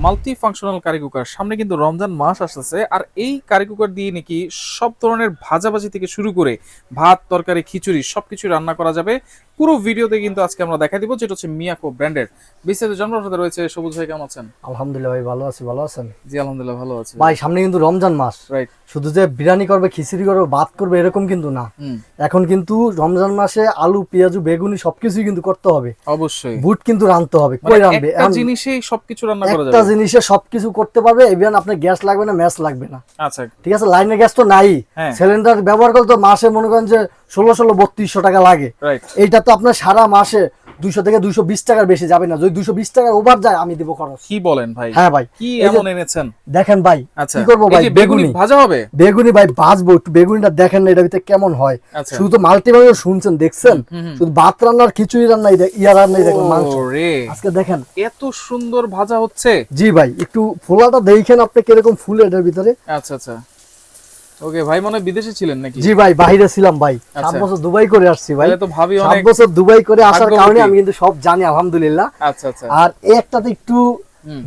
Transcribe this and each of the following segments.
Multi functional curry cooker. সামনে কিন্তু রমজান মাস আসতেছে, আর এই কারি কুকার দিয়ে নাকি সব ধরনের ভাজাভাজি থেকে শুরু করে ভাত, তরকারি, খিচুড়ি সবকিছু রান্না করা যাবে। পুরো ভিডিওতে কিন্তু আজকে আমরা দেখাই দিব, যেটা হচ্ছে মিয়াকো ব্র্যান্ডের। বিস্তারিত জানার সাথে রয়েছে সবুজ ভাই। কেমন আছেন? আলহামদুলিল্লাহ ভাই, ভালো আছি। ভালো আছেন? জি আলহামদুলিল্লাহ ভালো আছি ভাই। সামনে কিন্তু রমজান মাস, রাইট। শুধু যে বিরিয়ানি করবে, খিচুড়ি করবে, ভাত করবে এরকম কিন্তু না। এখন কিন্তু রমজান মাসে আলু, পেঁয়াজু, বেগুনি সবকিছুই কিন্তু করতে হবে। অবশ্যই বুট কিন্তু রাঁধতে হবে। কই রাঁধবে? একটা জিনিসেই সবকিছু রান্না করা যাবে, একটা জিনিসে সবকিছু করতে পারবে। ইভেন আপনার গ্যাস লাগবে না, ম্যাচ লাগবে না। আচ্ছা ঠিক আছে, লাইনের গ্যাস তো নাই, সিলিন্ডার ব্যবহার করলে তো মাসে মনে করেন যে 1600-3200 টাকা লাগে। এইটা তো আপনার সারা মাসে 200 থেকে 220 টাকার বেশি যাবে না। যদি 220 টাকার ওভার যায় আমি দেব খরচ। কি বলেন ভাই? হ্যাঁ ভাই। কি এমন এনেছেন দেখেন ভাই। আচ্ছা কি করব ভাই? বেগুনি ভাজা হবে। বেগুনি ভাই ভাজবো। একটু বেগুনিটা দেখেন না, এটার ভিতরে কেমন হয়। শুধু তো মাল্টিভাবে শুনছেন, দেখছেন শুধু ভাত রান্নার, খিচুড়ি রান্না, ইয়া রান্না, দেখেন মাংস। আজকে দেখেন এত সুন্দর ভাজা হচ্ছে। জি ভাই, একটু ফোলাটা দেখেন আপনি কিরকম ফুল এটার ভিতরে। আচ্ছা আচ্ছা, ওকে ভাই। মনে বিদেশে ছিলেন নাকি? জি ভাই, বাইরে ছিলাম ভাই। 7 বছর দুবাই করে আসছি ভাই। তাহলে তো ভাবি 7 বছর দুবাই করে আসার কারণে আমি কিন্তু সব জানি আলহামদুলিল্লাহ। আচ্ছা আচ্ছা। আর একটাতে একটু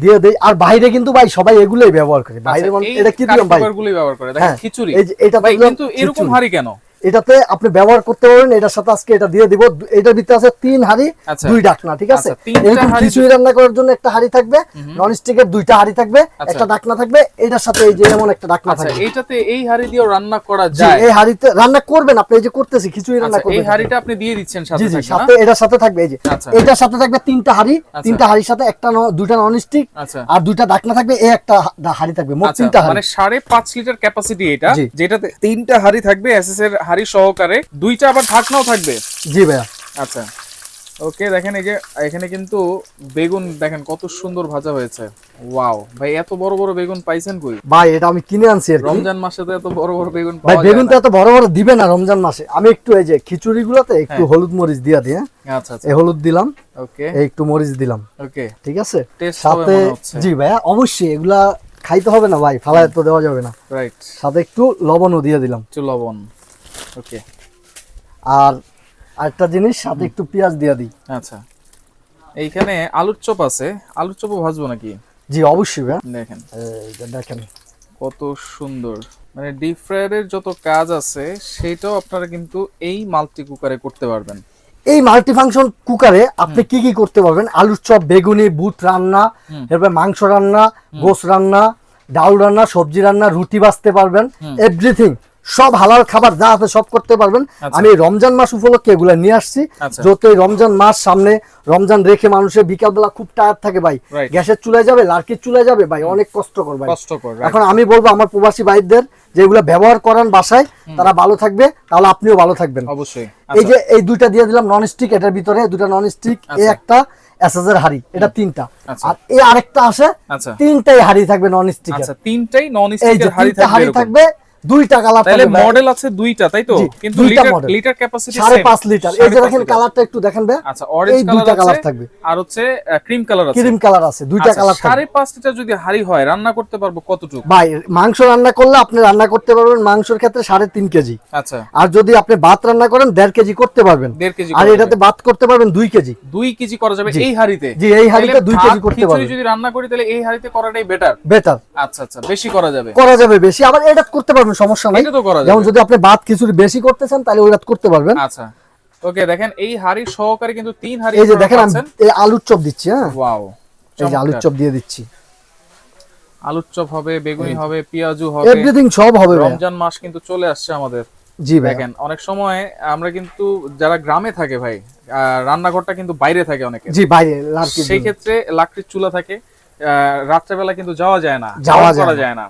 দিয়ে দেই। আর বাইরে কিন্তু ভাই সবাই এগুলাই ব্যবহার করে। বাইরে এটা কি দিলাম ভাই? এগুলাই ব্যবহার করে। দেখেন খিচুড়ি। এই যে এটা ভাই কিন্তু এরকম হাড়ি কেন? এটাতে আপনি ব্যবহার করতে পারবেন। এটার সাথে আজকে এটা দিয়ে দিব। এটার ভিতরে আছে 3 হাঁড়ি 2 ডাকনা। ঠিক আছে, এরকম খিচুড়ি রান্না করার জন্য একটা হাঁড়ি থাকবে, নন স্টিকের 2টা হাঁড়ি থাকবে, একটা ডাকনা থাকবে। এটার সাথে এই যে এমন একটা ডাকনা থাকবে। এইটাতে এই হাঁড়ি দিয়েও রান্না করা যায়? এই হাঁড়িতে রান্না করবেন আপনি। এই যে করতেছি খিচুড়ি রান্না করবেন, এই হাঁড়িটা আপনি দিয়ে দিচ্ছেন সাথে? জি জি, সাথে এটার সাথে থাকবে। এই যে এটার সাথে থাকবে 3টা হাঁড়ি। 3টা হাঁড়ির সাথে একটা 2টা নন স্টিক আর 2টা ডাকনা থাকবে। এই একটা হাঁড়ি থাকবে, মোট 3টা হাঁড়ি। মানে 5.5 লিটার ক্যাপাসিটি এটা, যেটাতে 3টা হাঁড়ি থাকবে এসএস এর হাঁড়ি সহকারে। 2টা আবার ঢাকনাও থাকবে। জি ভাইয়া। আচ্ছা ওকে। দেখেন এই যে এখানে কিন্তু বেগুন দেখেন কত সুন্দর ভাজা হয়েছে। ওয়াও ভাই, এত বড় বড় বেগুন পাইছেন কই? ভাই এটা আমি কিনে আনছি। রমজান মাসে তো এত বড় বড় বেগুন পাওয়া যায়। ভাই বেগুন তো এত বড় বড় দিবে না রমজান মাসে। আমি একটু এই যে খিচুড়ি গুলোতে একটু হলুদ মরিচ দিয়া দিই। আচ্ছা আচ্ছা, এই হলুদ দিলাম, ওকে, একটু মরিচ দিলাম, ওকে, ঠিক আছে। সাথে জি ভাইয়া অবশ্যই এগুলা খাইতে হবে না ভাই, ফালায় তো দেওয়া যাবে না। রাইট। সাথে একটু লবণও দিয়ে দিলাম, একটু লবণ, ওকে। আর আরেকটা জিনিস, সাথে একটু পেঁয়াজ দিয়ে দিই। আচ্ছা, এইখানে আলুর চপ আছে। আলুর চপও ভাজবো নাকি? জি অবশ্যই ভাই। দেখেন দেখেন কত সুন্দর। মানে ডিপ ফ্রায়ারের যত কাজ আছে সেটাও আপনারা কিন্তু এই মাল্টি কুকারে করতে পারবেন। এই মাল্টি ফাংশন কুকারে আপনি কি কি করতে পারবেন? আলুর চপ, বেগুনি, বুট রান্না, এরপর মাংস রান্না, গোশ রান্না, ডাল রান্না, সবজি রান্না, রুটি বাজতে পারবেন। এভরিথিং, সব হালাল খাবার যা আছে সব করতে পারবেন। আমি রমজান মাস উপলক্ষে এগুলা নিয়ে আসছি। যত রমজান মাস সামনে, রমজান রেখে মানুষের বিকাল বেলা খুব টায়ার্ড থাকে ভাই, গ্যাসের চুলায় যাবে, লার্কির চুলায় যাবে ভাই, অনেক কষ্টকর ভাই। এখন আমি বলবো আমার প্রবাসী ভাইদের যে এগুলা ব্যবহার করান বাসায়, তারা ভালো থাকবে, তাহলে আপনিও ভালো থাকবেন অবশ্যই। এই যে এই 2টা দিয়ে দিলাম নন স্টিক, এটার ভিতরে 2টা নন স্টিক, এই একটা এসএসের হাড়ি, এটা 3টা। আর এই আরেকটা আছে, 3টাই হাড়ি থাকবে নন স্টিক। আচ্ছা, 3টাই নন স্টিকের হাড়ি থাকবে। 2টা কালার তাহলে মডেল আছে 2টা, তাই তো? কিন্তু লিটার ক্যাপাসিটি 5.5 লিটার। এই যে দেখেন কালারটা একটু দেখেন ভাই। আচ্ছা, অরেঞ্জ কালার থাকবে আর হচ্ছে ক্রিম কালার আছে। ক্রিম কালার আছে, 2টা কালার থাকবে। 5.5 লিটার যদি হাড়ি হয়, রান্না করতে পারবো কতটুকু ভাই? মাংস রান্না করলে আপনি রান্না করতে পারবেন মাংসের ক্ষেত্রে 3.5 কেজি। আচ্ছা। আর যদি আপনি ভাত রান্না করেন 1.5 কেজি করতে পারবেন। 1.5 কেজি। আর এটাতে ভাত করতে পারবেন 2 কেজি। 2 কেজি করা যাবে এই হাড়িতে? জি, এই হাড়িতে 2 কেজি করতে পারবেন। যদি রান্না করি তাহলে এই হাড়িতে করাটাই বেটার। আচ্ছা আচ্ছা, বেশি করা যাবে বেশি। আবার এটা করতে পারবেন, সমস্যা নাই। যেমন যদি আপনি ভাত খিচুড়ি বেশি করতে চান তাহলে ওইটা করতে পারবেন। আচ্ছা ওকে। দেখেন এই হাড়ি সহকারে কিন্তু 3 হাড়ি। এই যে দেখেন আমি এই আলুর চপ দিচ্ছি। হ্যাঁ ওয়াও, এই যে আলুর চপ দিয়ে দিচ্ছি। আলুর চপ হবে, বেগুনি হবে, পেঁয়াজু হবে, এভরিথিং সব হবে। রমজান মাস কিন্তু চলে আসছে আমাদের। জি ভাই। দেখেন অনেক সময় আমরা কিন্তু যারা গ্রামে থাকে ভাই, রান্নাঘরটা কিন্তু বাইরে থাকে অনেকে। জি বাইরে, সেই ক্ষেত্রে লাকড়ির চুলা থাকে, রাত্রেবেলা কিন্তু যাওয়া যায় না, করা যায় না।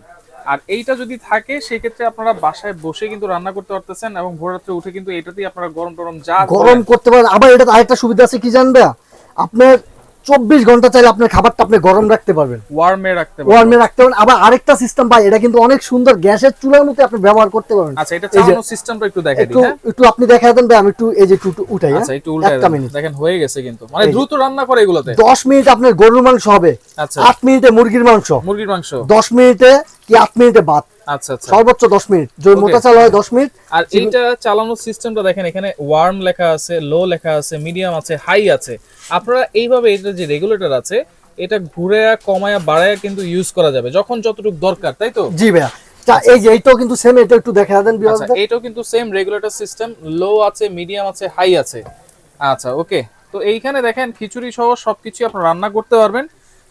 আর এইটা যদি থাকে সেই ক্ষেত্রে আপনারা বাসায় বসে কিন্তু রান্না করতে পারতেছেন, এবং ভোর রাত্রে উঠে কিন্তু এটাতেই আপনারা গরম গরম করতে পারেন। আবার এটা আরেকটা সুবিধা আছে কি জানবে, আপনার 24 ঘন্টা চাইলে আপনার খাবারটা আপনি গরম রাখতে পারবেন, ওয়ার্মে রাখতে পারবেন। আবার আরেকটা সিস্টেম ভাই, এটা কিন্তু অনেক সুন্দর, গ্যাসের চুলার মতো আপনি ব্যবহার করতে পারবেন। আচ্ছা, এটা চালানোর সিস্টেমটা একটু দেখাই দিই। একটু আপনি দেখায় দেন ভাই। আমি একটু এই যে একটু উঠাই। আচ্ছা, একটু উল্টাই দেখেন, হয়ে গেছে কিন্তু। মানে দ্রুত রান্না করে এগুলোতে। 10 মিনিট আপনার গরুর মাংস হবে। আচ্ছা, 8 মিনিটে মুরগির মাংস, 10 মিনিটে কি 8 মিনিটে ভাত। আচ্ছা আচ্ছা, সর্বোচ্চ 10 মিনিট, যদি মোটা চাল হয় 10 মিনিট। আর এইটা চালানোর সিস্টেমটা দেখেন, এখানে ওয়ার্ম লেখা আছে, লো লেখা আছে, মিডিয়াম আছে, হাই আছে। আপনারা এইভাবে এটা যে রেগুলেটর আছে, এটা ঘুরে কমায়া বাড়ায়া কিন্তু ইউজ করা যাবে যখন যতটুকু দরকার, তাই তো? জি ভাইয়া। এই যে এইটাও কিন্তু সেম, এটা একটু দেখা দেন আচ্ছা, ভিউয়ারদের। এটাও কিন্তু সেম রেগুলেটর সিস্টেম, লো আছে, মিডিয়াম আছে, হাই আছে। আচ্ছা ওকে, তো এইখানে দেখেন খিচুড়ি সহ সবকিছু আপনারা রান্না করতে পারবেন।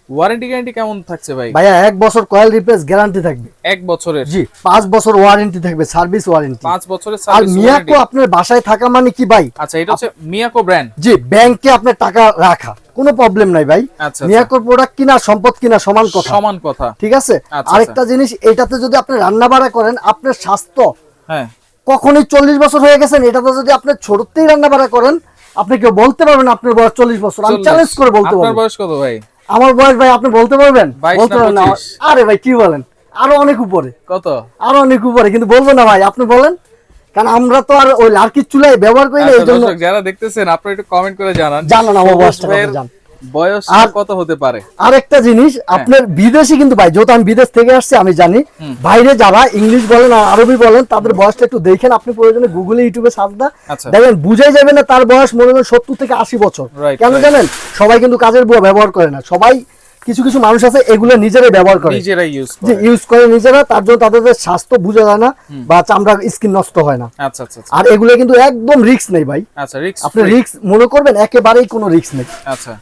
ওয়ারেন্টি গ্যারান্টি কেমন থাকছে ভাই? ভাইয়া 1 বছর কয়েল রিপ্লেস গ্যারান্টি থাকবে। 1 বছরের? জি, 5 বছর ওয়ারেন্টি থাকবে, সার্ভিস ওয়ারেন্টি। 5 বছরের আর সার্ভিস মিয়াকো ওয়ারেন্টি। আপনার বাসায় থাকা মানে কি ভাই? আচ্ছা, এটা হচ্ছে মিয়াকো ব্র্যান্ড। জি, ব্যাংকে আপনার টাকা রাখা কোনো প্রবলেম নাই ভাই। আচ্ছা, মিয়াকোর প্রোডাক্ট কিনা সম্পদ কিনা সমান কথা। সমান কথা। ঠিক আছে। আচ্ছা, আরেকটা জিনিস, এটাতে যদি আপনি রান্না বাড়া করেন, আপনার স্বাস্থ্য হ্যাঁ কখনোই 40 বছর হয়ে গেছেন, এটাতে যদি আপনি ছোটতেই রান্না বাড়া করেন, আপনি কেউ বলতে পারবেন আপনার বয়স 40 বছর? আমি 40 চ্যালেঞ্জ করে বলতে আপনার পারবো। বয়স কত ভাই? আমার বয়স ভাই আপনি বলতে পারবেন? 22 বলতে না পারবেন না? 25? আরে ভাই কি বলেন, আরো অনেক উপরে, কত? আরো অনেক উপরে, কিন্তু বলবো না ভাই, আপনি বলেন। কারণ আমরা তো আর ওই লার্কির চুলায় ব্যবহার করি না, আচ্ছা, এই জন্য। দর্শক যারা দেখতেছেন আপনারা একটু কমেন্ট করে জানান জানান আমার সবুজ বয়সটা কত, ভাইয়ের জান। বয়স আর কত হতে পারে। আরেকটা জিনিস, আপনার বিদেশি কিন্তু ভাই, যেহেতু আমি বিদেশ থেকে আসছি আমি জানি, বাইরে যারা ইংলিশ বলেন আর আরবি বলেন তাদের বয়সটা একটু দেখেন, আপনি প্রয়োজনে গুগলে ইউটিউবে সার্চ দেন, আচ্ছা। দেখেন বুঝাই যাবে না তার বয়স মনে করেন 70 থেকে 80 বছর। Right, কেন right. জানেন? সবাই কিন্তু কাজের বুয়া ব্যবহার করে না, সবাই কিছু কিছু মানুষ আছে এগুলো নিজেরাই ব্যবহার করে, নিজেরাই ইউজ যে করে। ইউজ করে নিজেরা, তার জন্য তাদের স্বাস্থ্য বোঝা যায় না বা চামড়ার স্কিন নষ্ট হয় না। আচ্ছা আচ্ছা আচ্ছা। আর এগুলো কিন্তু একদম রিস্ক নেই ভাই, আচ্ছা, রিক্স আপনি রিস্ক মনে করবেন একেবারেই কোনো রিস্ক নেই। আচ্ছা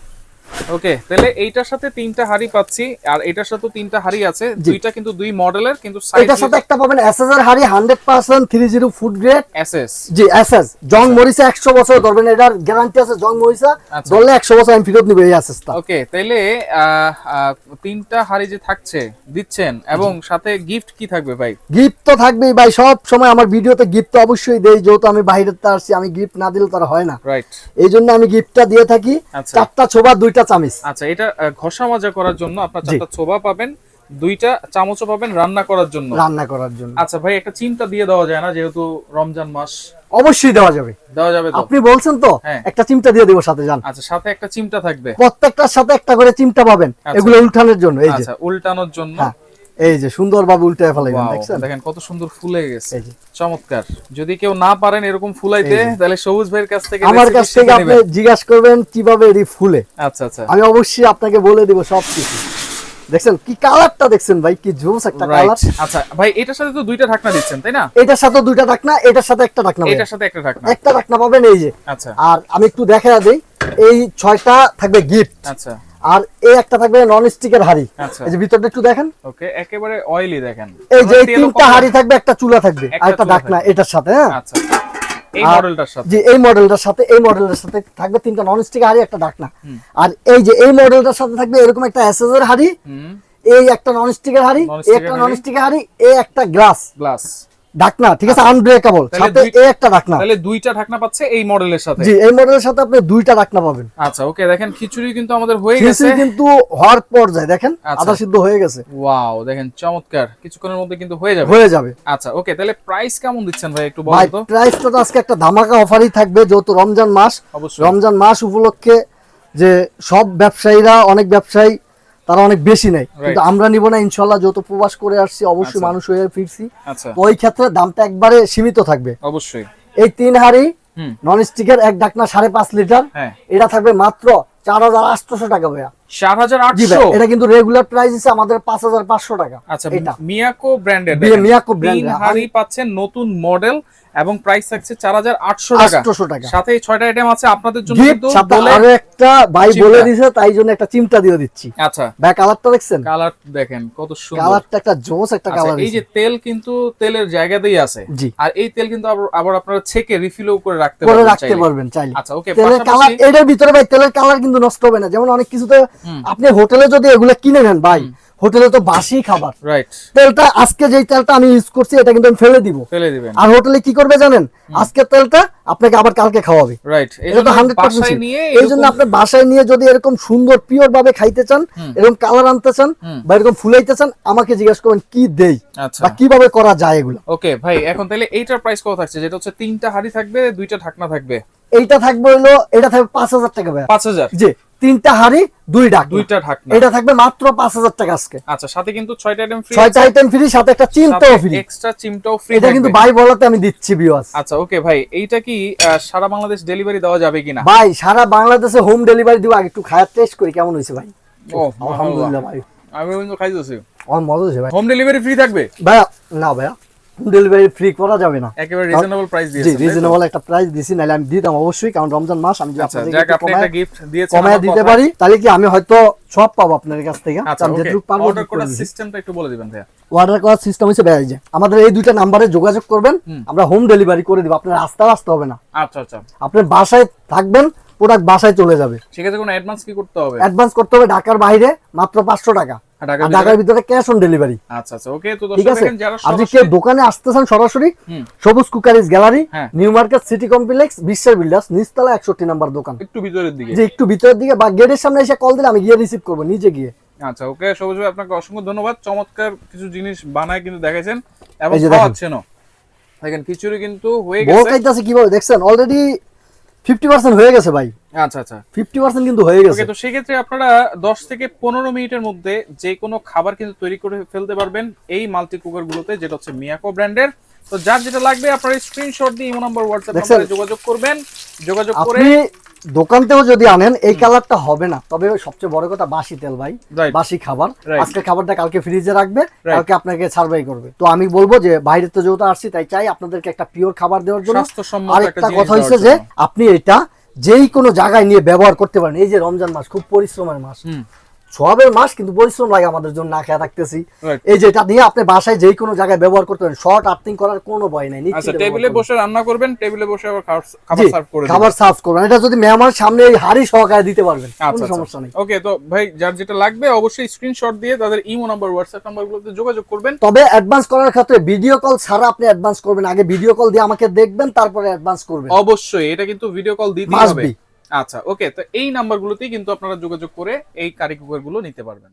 ওকে, তাহলে এইটার সাথে 3টা হাড়ি পাচ্ছি, আর এটার সাথে 3টা হাড়ি আছে, দুইটা কিন্তু দুই মডেলের, কিন্তু সাইজ এটার সাথে একটা পাবেন এসএস এর হাড়ি 100% 30 ফুড গ্রেড। এসএস। জি এসএস জং মরিচা 100 বছর ধরবেন, এটার গ্যারান্টি আছে। জং মরিচা আচ্ছা। ধরলে 100 বছর আমি ফেরত নিব এই এসএসটা। ওকে, তাইলে 3টা হাড়ি যে থাকছে দিচ্ছেন, এবং সাথে গিফট কি থাকবে ভাই? গিফট তো থাকবেই ভাই, সব সময় আমার ভিডিওতে গিফট তো অবশ্যই দেই, যেহেতু আমি বাইরে তো আসছি, আমি গিফট না দিলে তার হয় না, রাইট। এই জন্য আমি গিফটটা দিয়ে থাকি। আচ্ছা। 4টা ছোবা 2টা চামিচ। আচ্ছা, এটা ঘষা মাজা করার জন্য আপনার জি। 4টা ছোবা পাবেন, 2টা চামচও পাবেন রান্না করার জন্য। রান্না করার জন্য। আচ্ছা ভাই, একটা চিমটা দিয়ে দেওয়া যায় না, যেহেতু রমজান মাস? অবশ্যই দেওয়া যাবে। দেওয়া যাবে তো? আপনি বলছেন তো, হ্যাঁ। একটা চিমটা দিয়ে দেব সাথে, যান। আচ্ছা, সাথে একটা চিমটা থাকবে। প্রত্যেকটার সাথে একটা করে চিমটা পাবেন, আচ্ছা। এগুলো উল্টানোর জন্য। এই যে আচ্ছা, উল্টানোর জন্য। হ্যাঁ, এই যে সুন্দরভাবে উল্টায় ফেলাইবেন, Wow, দেখছেন? দেখেন কত সুন্দর ফুলে গেছে। এই যে। চমৎকার। যদি কেউ না পারেন এরকম ফুলাইতে, এই যে। তাহলে সবুজ ভাইয়ের কাছ থেকে আমার recipe কাছ থেকে শিখে আপনি নেবেন। জিজ্ঞাসা করবেন কিভাবে এটি ফুলে, আচ্ছা আচ্ছা। আমি অবশ্যই আপনাকে বলে দিব সবকিছু। দেখছেন কি কালারটা, দেখছেন ভাই কি জোস একটা কালার। রাইট। আচ্ছা ভাই, এটার সাথে তো 2টা ঢাকনা দিচ্ছেন, তাই না? এটার সাথে 2টা ঢাকনা, এটার সাথে একটা ঢাকনা, এটার সাথে একটা ঢাকনা। একটা ঢাকনা পাবেন এই যে। আচ্ছা আর আমি একটু দেখায়া দেই, এই 6টা থাকবে গিফট, আচ্ছা। আর এই একটা থাকবে নন স্টিকের হাড়ি। আচ্ছা। এই যে ভিতরটা একটু দেখেন, ওকে, একেবারে অয়েলি দেখেন। এই যে এই তেলও 3টা কম হাড়ি থাকবে, একটা চুলা থাকবে, একটা আর একটা চুলা ঢাকনা থাকবে। এটার সাথে। হ্যাঁ, আচ্ছা, এই আর- মডেলটার সাথে। জি এই মডেলটার সাথে, এই মডেলের সাথে থাকবে 3টা নন স্টিক হাড়ি, একটা ঢাকনা। আর এই যে এই মডেলটার সাথে থাকবে এরকম একটা এসএস এর হাড়ি, হুম, এই একটা নন স্টিকের হাড়ি, এই একটা নন স্টিকের হাড়ি, এই একটা গ্লাস গ্লাস। ঢাকনা, ঠিক আছে, আনব্রেকেবল, তাহলে সাথে দুই- এই একটা ঢাকনা। তাহলে 2টা ঢাকনা পাচ্ছে এই মডেলের সাথে। জি এই মডেলের সাথে আপনি 2টা ঢাকনা পাবেন। আচ্ছা ওকে, দেখেন খিচুড়ি কিন্তু আমাদের হয়ে গেছে। খিচুড়ি কিন্তু হওয়ার পর যায়, দেখেন আচ্ছা। আধা সিদ্ধ হয়ে গেছে, ওয়াও, দেখেন চমৎকার, কিছুক্ষণের মধ্যে কিন্তু হয়ে যাবে। হয়ে যাবে। আচ্ছা ওকে, তাহলে প্রাইস কেমন দিচ্ছেন ভাই একটু ভাই বলুন তো? প্রাইসটা তো আজকে একটা ধামাকা অফারই থাকবে, যেহেতু রমজান মাস। অবশ্যই। রমজান মাস উপলক্ষে যে সব ব্যবসায়ীরা, অনেক ব্যবসায়ী তারা অনেক বেশি নেয়, কিন্তু আমরা নিব না ইনশাল্লাহ, যত প্রবাস করে আসছি অবশ্যই আচ্ছা। মানুষ হয়ে ফিরছি, আচ্ছা, তো ওই ক্ষেত্রে দামটা একবারে সীমিত থাকবে। অবশ্যই। এই 3 হাড়ি হুম, নন স্টিকের এক ঢাকনা 5.5 লিটার, হ্যাঁ। এটা থাকবে মাত্র 4800 টাকা ভাইয়া। জি ভাই, 4800। এটা কিন্তু রেগুলার প্রাইস আছে আমাদের 5500 টাকা। আচ্ছা, এটা মিয়াকো ব্র্যান্ডের মিয়াকো ব্র্যান্ডের 3 হাড়ি পাচ্ছেন, নতুন মডেল, এবং প্রাইস থাকছে 4800 টাকা। 800 টাকা সাথে এই 6টা আইটেম আছে আপনাদের জন্য, গিফট, কিন্তু সাথে বলে। আরো একটা ভাই চিমটা। বলে দিয়েছে, তাই জন্য একটা চিমটা দিয়ে দিচ্ছি। আচ্ছা, ভাই কালারটা দেখছেন, কালার দেখেন কত সুন্দর। কালারটা একটা জোস একটা আচ্ছা, কালার। এই যে তেল কিন্তু তেলের জায়গাতেই আছে। জি। আর এই তেল কিন্তু আবার আপনারা ছেকে রিফিলও করে রাখতে করে পারবেন রাখতে চাইলে। পারবেন চাইলে। আচ্ছা ওকে, তেলের কালার এটার ভিতরে ভাই, তেলের কালার কিন্তু নষ্ট হবে না। যেমন অনেক কিছুতে আপনি হোটেলে যদি এগুলো কিনে নেন ভাই, হোটেলে তো বাসি খাবার, রাইট, তেলটা আজকে যেই তেলটা আমি ইউজ করছি এটা কিন্তু আমি ফেলে দিব। ফেলে দিবেন। আর হোটেলে কি করবে জানেন, আজকে তেলটা আপনাকে আবার কালকে খাওয়াবে। রাইট, এটা তো 100% বাসায় নিয়ে এই জন্য আপনি বাসায় নিয়ে যদি এরকম সুন্দর পিওর ভাবে খাইতে চান, এরকম কালার আনতে চান বা এরকম ফুলাইতে চান, আমাকে জিজ্ঞাসা করবেন কি দেই আচ্ছা বা কিভাবে করা যায় এগুলো। ওকে ভাই, এখন তাহলে এইটার প্রাইস কত থাকছে? যেটা হচ্ছে 3টা হাড়ি থাকবে, 2টা ঢাকনা থাকবে। এইটা থাকবে হলো, এটা থাকবে 5000 টাকা ভাই। 5000। জি 3টা হাড়ি 2 ঢাকনা, 2টা ঢাকনা। এটা থাকবে মাত্র 5000 টাকা আজকে। আচ্ছা, সাথে কিন্তু 6টা আইটেম ফ্রি। 6টা আইটেম ফ্রি, সাথে একটা চিমটাও ফ্রি। এক্সট্রা চিমটাও ফ্রি। এটা কিন্তু ভাই বলাতে আমি দিচ্ছি ভিউয়ার্স। আচ্ছা ওকে ভাই, এইটা কি সারা বাংলাদেশ ডেলিভারি দেওয়া যাবে কিনা? ভাই সারা বাংলাদেশে হোম ডেলিভারি দিব। আগে একটু খায়া টেস্ট করি কেমন হয়েছে ভাই। ও আলহামদুলিল্লাহ ভাই, আমি কিন্তু খাইতেছি। আমার মজা হচ্ছে ভাই। হোম ডেলিভারি ফ্রি থাকবে? ভাইয়া না ভাইয়া, হোম ডেলিভারি ফ্রি করা যাবে না। একেবারে রিজনেবল প্রাইস জি দিয়েছেন। রিজনেবল একটা প্রাইস দিছি, নাহলে আমি দিতাম অবশ্যই, কারণ রমজান মাস আমি যদি আচ্ছা, আপনাদেরকে যাক একটু আপনি একটা গিফট দিয়েছেন কমায় আমার দিতে কথায়। পারি, তাহলে কি আমি হয়তো সব পাবো আপনার কাছ থেকে। আচ্ছা, আমি ওকে। যেটুকু পারবো অর্ডার করে করার দিছি। সিস্টেমটা একটু বলে দিবেন ভাইয়া। অর্ডার করার সিস্টেম হচ্ছে ভাই, এই যে আমাদের এই দুইটা নাম্বারে যোগাযোগ করবেন, আমরা হোম ডেলিভারি করে দিব, আপনার রাস্তায় আসতে হবে না, আচ্ছা আচ্ছা, আপনার বাসায় থাকবেন, প্রোডাক্ট বাসায় চলে যাবে। সেক্ষেত্রে কোনো অ্যাডভান্স কি করতে হবে? অ্যাডভান্স করতে হবে ঢাকার বাইরে মাত্র 500 টাকা, আর ঢাকার আর ভিতরে? ঢাকার ভিতরে ক্যাশ অন ডেলিভারি। আচ্ছা আচ্ছা, ওকে। তো ঠিক দর্শক আছে, দেখেন যারা আর যদি সরাসরি কেউ দোকানে আসতেছেন সরাসরি, হুম। সবুজ কুকারিজ গ্যালারি, হ্যাঁ। নিউ মার্কেট সিটি কমপ্লেক্স, বিশ্বের বিল্ডার্স, নিচতলা 61 নাম্বার দোকান। একটু ভিতরের দিকে। যে একটু ভিতরের দিকে বা গেটের সামনে এসে কল দিলে আমি গিয়ে রিসিভ করবো নিজে গিয়ে। আচ্ছা, ওকে সবুজ ভাই, আপনাকে অসংখ্য ধন্যবাদ। চমৎকার কিছু জিনিস বানায় কিন্তু দেখাইছেন এবং এই যে দেখেন। খাওয়াচ্ছেনও। দেখেন খিচুড়ি কিন্তু হয়ে বল গেছে। খাইতেছে কিভাবে দেখছেন, অলরেডি 50% হয়ে গেছে ভাই, আচ্ছা আচ্ছা, 50% কিন্তু হয়ে গেছে। ওকে। তো সেক্ষেত্রে আপনারা 10 থেকে 15 মিনিটের মধ্যে যে কোনো খাবার কিন্তু তৈরি করে ফেলতে পারবেন এই মাল্টি কুকার গুলোতে, যেটা হচ্ছে মিয়াকো ব্র্যান্ডের। তো যার যেটা লাগবে আপনারা স্ক্রিনশট দিয়ে ইমো নাম্বার, হোয়াটসঅ্যাপ দেখছেন? নম্বরে যোগাযোগ করবেন। যোগাযোগ করে আপনি দোকান থেকেও যদি আনেন এই কালারটা হবে না, তবে সবচেয়ে বড় কথা বাসি তেল ভাই, Right. বাসি খাবার, Right. আজকে খাবারটা কালকে ফ্রিজে রাখবে, Right. কালকে আপনাকে সার্ভাই করবে। তো আমি বলবো যে বাইরে তো যেহেতু আসছি, তাই চাই আপনাদেরকে একটা পিওর খাবার দেওয়ার জন্য। স্বাস্থ্যসম্মত আর একটা একটা জিনিস কথা দেওয়ার হচ্ছে যে জন্য। আপনি এটা যেই কোনো জায়গায় নিয়ে ব্যবহার করতে পারেন। এই যে রমজান মাস খুব পরিশ্রমের মাস, হুম। সবের মাস, কিন্তু পরিশ্রম লাগে আমাদের জন্য, না খেয়ে থাকতেছি। Right. এই যে এটা দিয়ে আপনি বাসায় যেই কোনো জায়গায় ব্যবহার করতে পারেন, শর্ট আর্থিং করার কোনো ভয় নাই। আচ্ছা, নিশ্চিন্তে টেবিলে ব্যবহার করবেন। বসে রান্না করবেন, টেবিলে বসে আবার খাবার জি, সার্ভ করে খাবার সার্ভ করবেন, এটা যদি মেহমানের সামনে এই হাড়ি সহকারে দিতে পারবেন, কোনো আচ্ছা সমস্যা নেই। ওকে। তো ভাই যার যেটা লাগবে অবশ্যই স্ক্রিনশট দিয়ে তাদের ইমো নাম্বার, হোয়াটসঅ্যাপ নাম্বারগুলোতে যোগাযোগ করবেন। তবে অ্যাডভান্স করার ক্ষেত্রে ভিডিও কল ছাড়া আপনি অ্যাডভান্স করবেন, আগে ভিডিও কল দিয়ে আমাকে দেখবেন, তারপরে অ্যাডভান্স করবেন। অবশ্যই এটা কিন্তু ভিডিও কল দিতেই Must হবে। be। আচ্ছা, ওকে। তো এই নাম্বারগুলোতেই কিন্তু আপনারা যোগাযোগ করে এই কারি কুকার গুলো নিতে পারবেন।